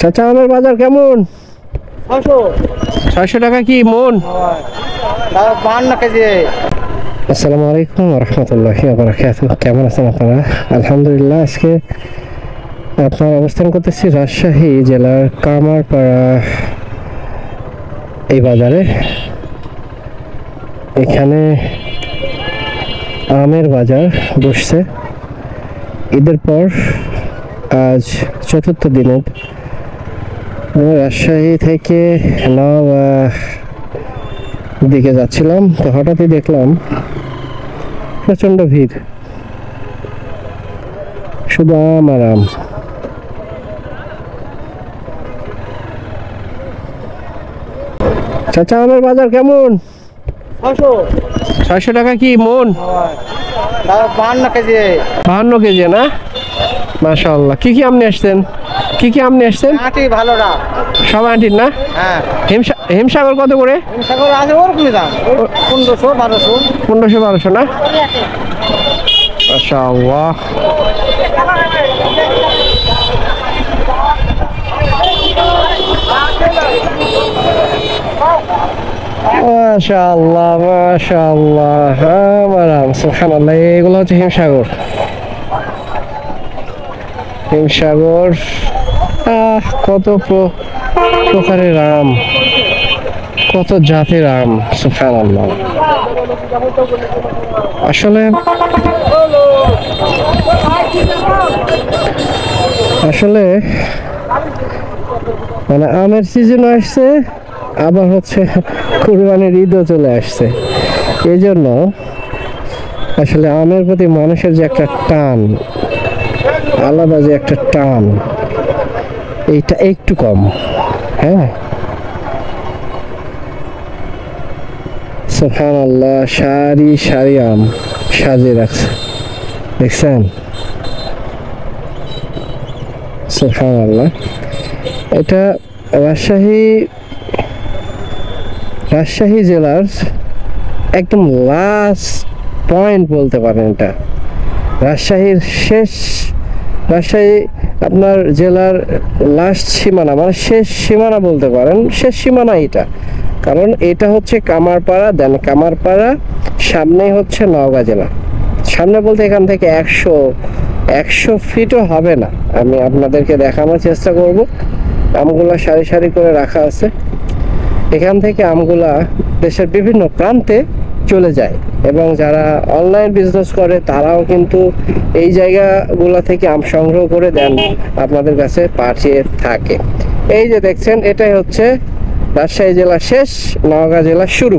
চাচা আমের বাজার কেমন? 600 টাকা কি মন? 52 কেজি। আসসালামু আলাইকুম ওয়া রাহমাতুল্লাহি ওয়া বারাকাতুহু। কেমন আছেন আপনারা? আলহামদুলিল্লাহ। আজকে আপনার অবস্থান করতেছি রাজশাহী জেলার কামারপাড়া এই বাজারে। এখানে আমের বাজার বসছে ঈদের পর। আজ চতুর্থ দিনে রাজশাহী থেকে দিকে যাচ্ছিলাম, তো হঠাৎই দেখলাম প্রচন্ড ভিড়, শুধু আম আর আম। চাচা আমের বাজার কেমন? 600 টাকা কি মন? 52 কেজি। 52 কেজি না? মাশাআল্লাহ। কি কি আম নিয়ে আসছেন? আটি ভালো না সব আন্টির না? হ্যাঁ। হিমসাগর কত করে? হিমসাগর আছে ওরকমই দাম, 1500 1200 না? মাশাআল্লাহ। মাশাআল্লাহ মাশাআল্লাহ। আমারাম সুবহানাল্লাহ। এগুলো হচ্ছে হিমসাগর। কত প্রকারের আম, কত জাতের আম, সুবহানাল্লাহ। আসলে মানে আমের সিজন আসছে, আবার হচ্ছে কুরবানির ঈদও চলে আসছে। এই জন্য আসলে আমের প্রতি মানুষের যে একটা টান, আলাদা যে একটা টান, এইটা একটু কম। হ্যাঁ, সুবহানাল্লাহ। সারি সারি আম সাজিয়ে রাখছে, দেখছেন? সুবহানাল্লাহ। এটা রাজশাহী জেলার একদম লাস্ট পয়েন্ট বলতে পারেন। এটা রাজশাহী আপনার জেলার লাস্ট সীমানা, মানে শেষ সীমানা বলতে পারেন। শেষ সীমানা এটা, কারণ এটা হচ্ছে কামারপাড়া। দেন কামারপাড়া সামনেই হচ্ছে নওগাঁ জেলা। সামনে বলতে এখান থেকে 100 ফিটও হবে না। আমি আপনাদেরকে দেখানোর চেষ্টা করব। আমগুলা সারি সারি করে রাখা আছে। এখান থেকে আমগুলা দেশের বিভিন্ন প্রান্তে চলে যায়, এবং যারা অনলাইন বিজনেস করে তারাও কিন্তু এই জায়গাগুলা থেকে আম সংগ্রহ করে দেন, আপনাদের কাছে পাঠিয়ে থাকে। এই যে দেখছেন, এটাই হচ্ছে রাজশাহী জেলা শেষ, নওগাঁ জেলা শুরু।